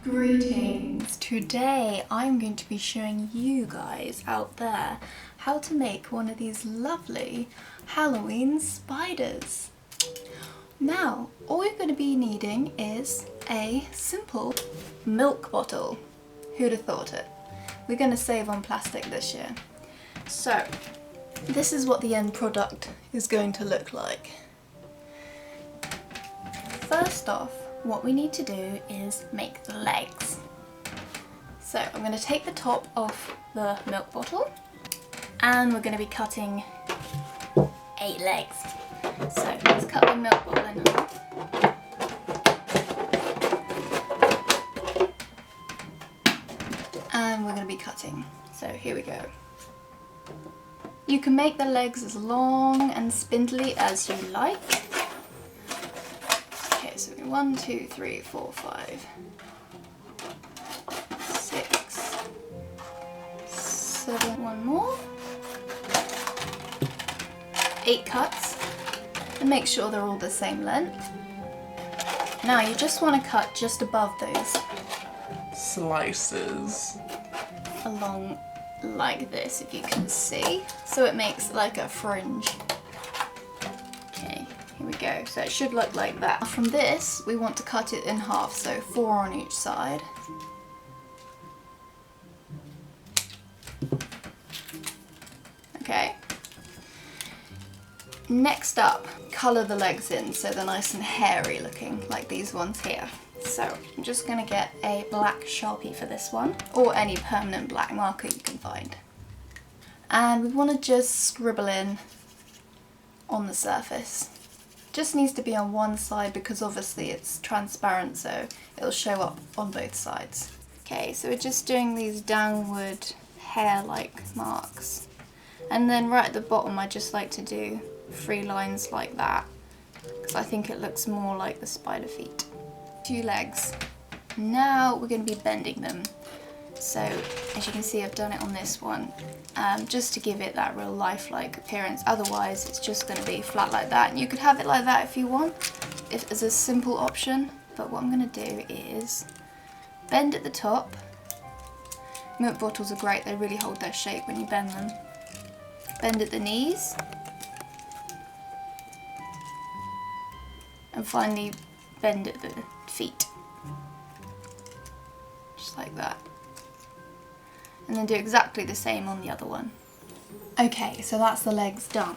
Greetings! Today I'm going to be showing you guys out there how to make one of these lovely Halloween spiders. Now, all you're going to be needing is a simple milk bottle. Who'd have thought it? We're going to save on plastic this year. So, this is what the end product is going to look like. First off, what we need to do is make the legs. So I'm going to take the top off the milk bottle and we're going to be cutting 8 legs. So let's cut the milk bottle in half. And we're going to be cutting. So here we go. You can make the legs as long and spindly as you like. So 1, 2, 3, 4, 5, 6, 7, one more, 8 cuts, and make sure they're all the same length. Now you just want to cut just above those slices along like this, if you can see, so it makes like a fringe. Here we go, so it should look like that. From this, we want to cut it in half, so 4 on each side. Okay. Next up, colour the legs in so they're nice and hairy looking, like these ones here. So I'm just going to get a black Sharpie for this one, or any permanent black marker you can find. And we want to just scribble in on the surface. Just needs to be on one side because obviously it's transparent, so it'll show up on both sides. Okay, so we're just doing these downward hair-like marks. And then right at the bottom I just like to do 3 lines like that, because I think it looks more like the spider feet. 2 legs. Now we're going to be bending them. So as you can see, I've done it on this one, just to give it that real lifelike appearance. Otherwise it's just going to be flat like that, and you could have it like that if you want, if as a simple option. But what I'm going to do is bend at the top. Milk bottles are great, they really hold their shape when you bend them. Bend at the knees, and finally bend at the feet, just like that. And then do exactly the same on the other one. Okay, so that's the legs done.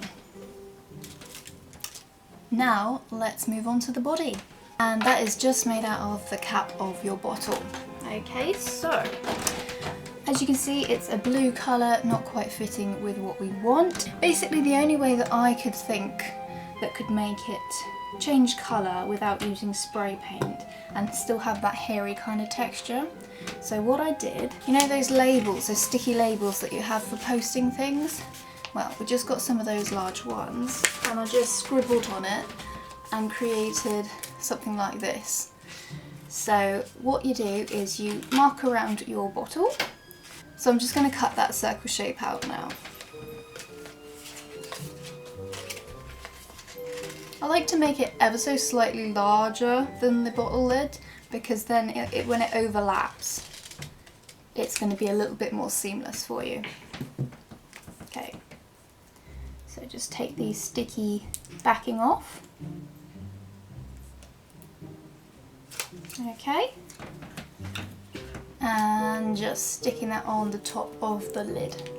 Now let's move on to the body. And that is just made out of the cap of your bottle. Okay, so as you can see, it's a blue colour, not quite fitting with what we want. Basically the only way that I could think that could make it change colour without using spray paint and still have that hairy kind of texture. So what I did, you know those labels, those sticky labels that you have for posting things? Well, we just got some of those large ones and I just scribbled on it and created something like this. So what you do is you mark around your bottle. So I'm just going to cut that circle shape out now. I like to make it ever so slightly larger than the bottle lid, because then when it overlaps, it's going to be a little bit more seamless for you. Okay, so just take these sticky backing off. Okay, and just sticking that on the top of the lid.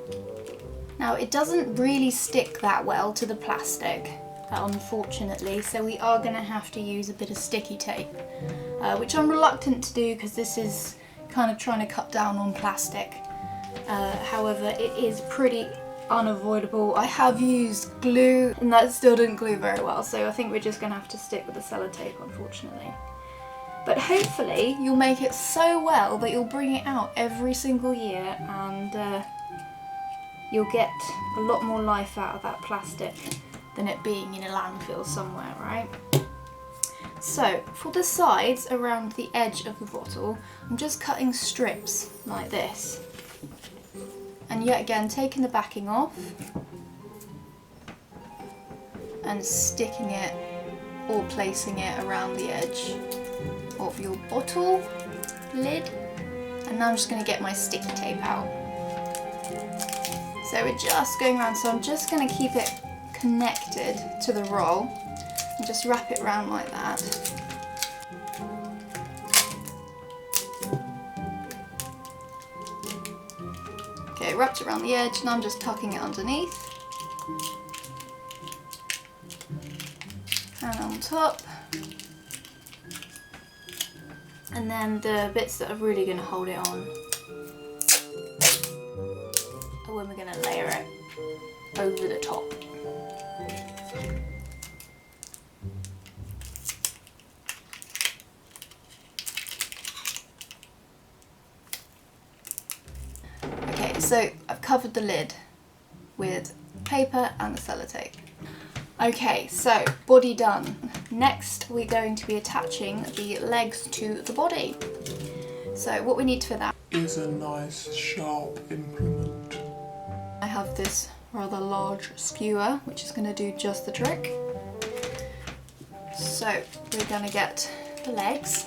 Now it doesn't really stick that well to the plastic, unfortunately, so we are going to have to use a bit of sticky tape, which I'm reluctant to do because this is kind of trying to cut down on plastic. However, it is pretty unavoidable. I have used glue and that still didn't glue very well, so I think we're just going to have to stick with the sellotape, unfortunately. But hopefully you'll make it so well that you'll bring it out every single year and you'll get a lot more life out of that plastic than it being in a landfill somewhere, right? So for the sides around the edge of the bottle, I'm just cutting strips like this. And yet again, taking the backing off and sticking it or placing it around the edge. of your bottle lid. And now I'm just going to get my sticky tape out. So we're just going around, so I'm just going to keep it connected to the roll and just wrap it around like that. Okay, wrapped it around the edge, and I'm just tucking it underneath. And on top. And then the bits that are really going to hold it on are when we're going to layer it over the top. Okay, so I've covered the lid with paper and the sellotape. Okay, so body done. Next we're going to be attaching the legs to the body. So what we need for that is a nice sharp implement. I have this rather large skewer which is going to do just the trick. So we're going to get the legs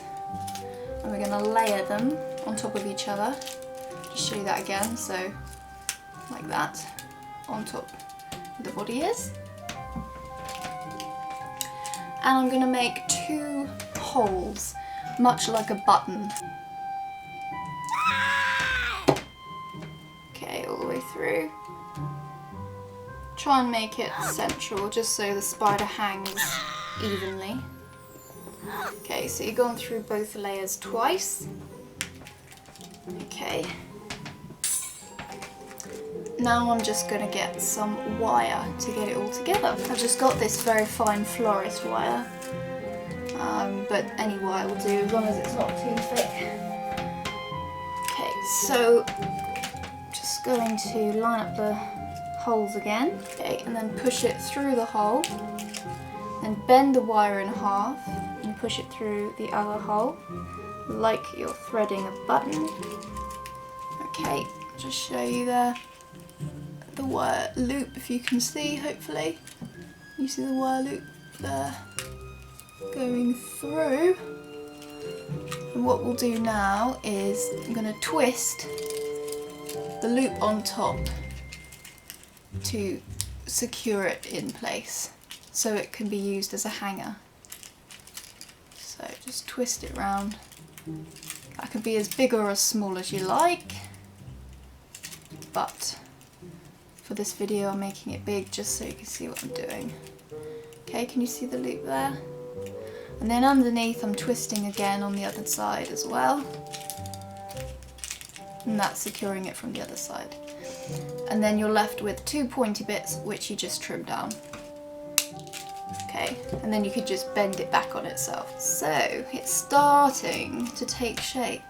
and we're going to layer them on top of each other. Just show you that again, so like that on top where the body is. And I'm going to make 2 holes, much like a button. Okay, all the way through. Try and make it central, just so the spider hangs evenly. Okay, so you've gone through both layers twice. Okay. Now I'm just going to get some wire to get it all together. I've just got this very fine florist wire, but any wire will do as long as it's not too thick. Okay, so just going to line up the holes again, okay, and then push it through the hole, then bend the wire in half and push it through the other hole like you're threading a button. Okay, just show you there. The wire loop, if you can see, hopefully. You see the wire loop there going through. And what we'll do now is I'm going to twist the loop on top to secure it in place so it can be used as a hanger. So just twist it round. That can be as big or as small as you like, but for this video I'm making it big just so you can see what I'm doing. Okay, can you see the loop there? And then underneath I'm twisting again on the other side as well. And that's securing it from the other side. And then you're left with 2 pointy bits which you just trim down. Okay, and then you could just bend it back on itself. So it's starting to take shape.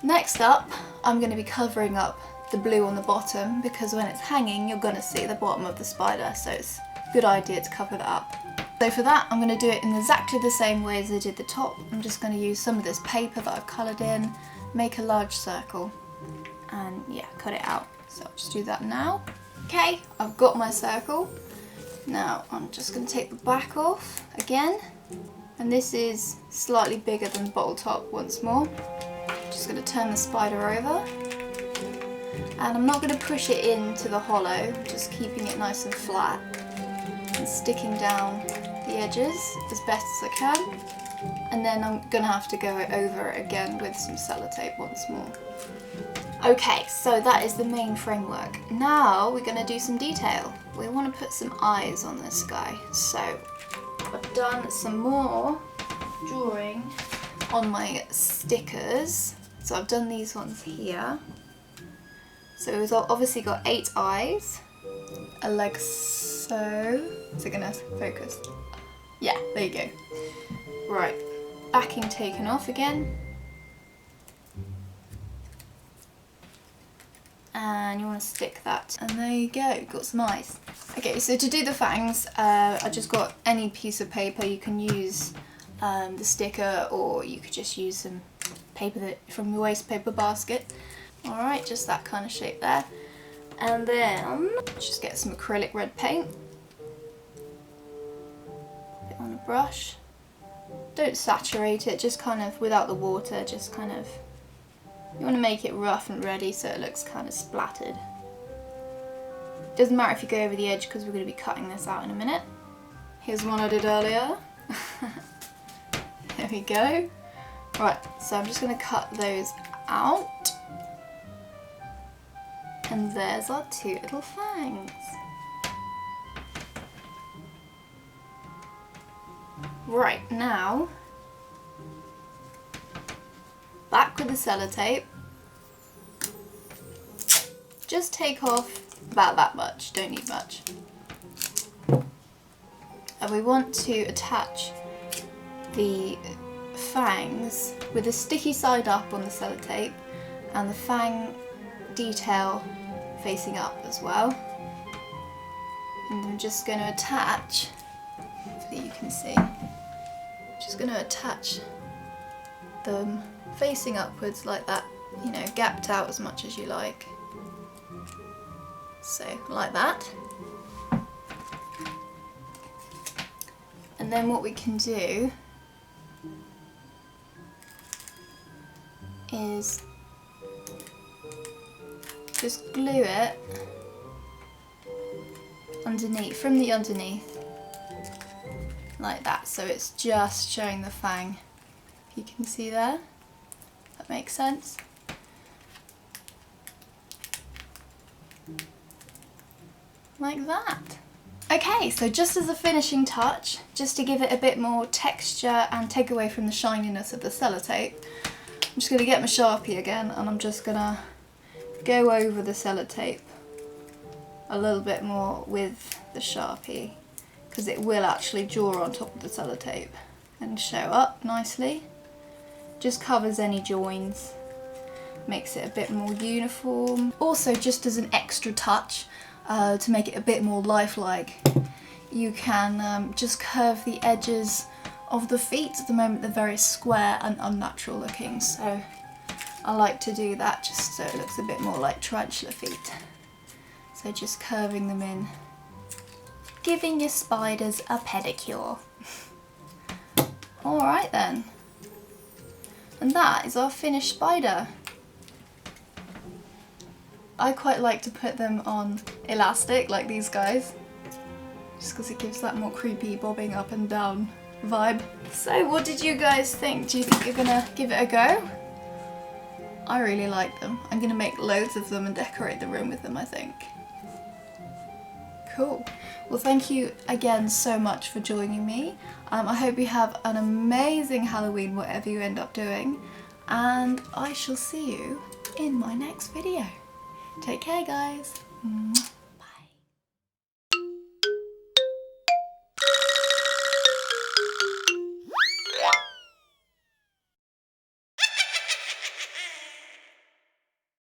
Next up, I'm going to be covering up the blue on the bottom because when it's hanging you're going to see the bottom of the spider, so it's a good idea to cover that up. So for that I'm going to do it in exactly the same way as I did the top. I'm just going to use some of this paper that I've coloured in, make a large circle and yeah, cut it out. So I'll just do that now. Okay, I've got my circle. Now I'm just going to take the back off again, and this is slightly bigger than the bottle top once more. Just going to turn the spider over. And I'm not going to push it into the hollow, just keeping it nice and flat and sticking down the edges as best as I can. And then I'm going to have to go over it again with some sellotape once more. Okay, so that is the main framework. Now we're going to do some detail. We want to put some eyes on this guy. So I've done some more drawing on my stickers. So I've done these ones here. So we've obviously got 8 eyes, a leg so... Is it going to focus? Yeah, there you go. Right, backing taken off again. And you want to stick that. And there you go, got some eyes. Okay, so to do the fangs, I just got any piece of paper. You can use the sticker, or you could just use some paper from your waste paper basket. Alright, just that kind of shape there. And then just get some acrylic red paint. Put it on a brush. don't saturate it, just kind of without the water, just kind of, you want to make it rough and ready so it looks kind of splattered. Doesn't matter if you go over the edge because we're going to be cutting this out in a minute. Here's one I did earlier. There we go. Right, so I'm just going to cut those out. And there's our two little fangs. Right, now, back with the sellotape. Just take off about that much, don't need much. And we want to attach the fangs with the sticky side up on the sellotape and the fang detail facing up as well. And I'm just going to attach, so you can see, just going to attach them facing upwards like that, you know, gapped out as much as you like. So, like that. And then what we can do is just glue it underneath, from the underneath, like that, so it's just showing the fang. You can see there, that makes sense. Like that. Okay, so just as a finishing touch, just to give it a bit more texture and take away from the shininess of the sellotape, I'm just going to get my Sharpie again and I'm just going to go over the sellotape a little bit more with the Sharpie, because it will actually draw on top of the sellotape and show up nicely. Just covers any joins, makes it a bit more uniform. Also, just as an extra touch, to make it a bit more lifelike, you can just curve the edges of the feet. At the moment they're very square and unnatural looking, so I like to do that just so it looks a bit more like tarantula feet. So just curving them in, giving your spiders a pedicure. Alright then, and that is our finished spider. I quite like to put them on elastic like these guys, just because it gives that more creepy bobbing up and down vibe. So what did you guys think? Do you think you're gonna give it a go? I really like them. I'm gonna make loads of them and decorate the room with them, I think. Cool. Well, thank you again so much for joining me. I hope you have an amazing Halloween, whatever you end up doing, and I shall see you in my next video. Take care, guys.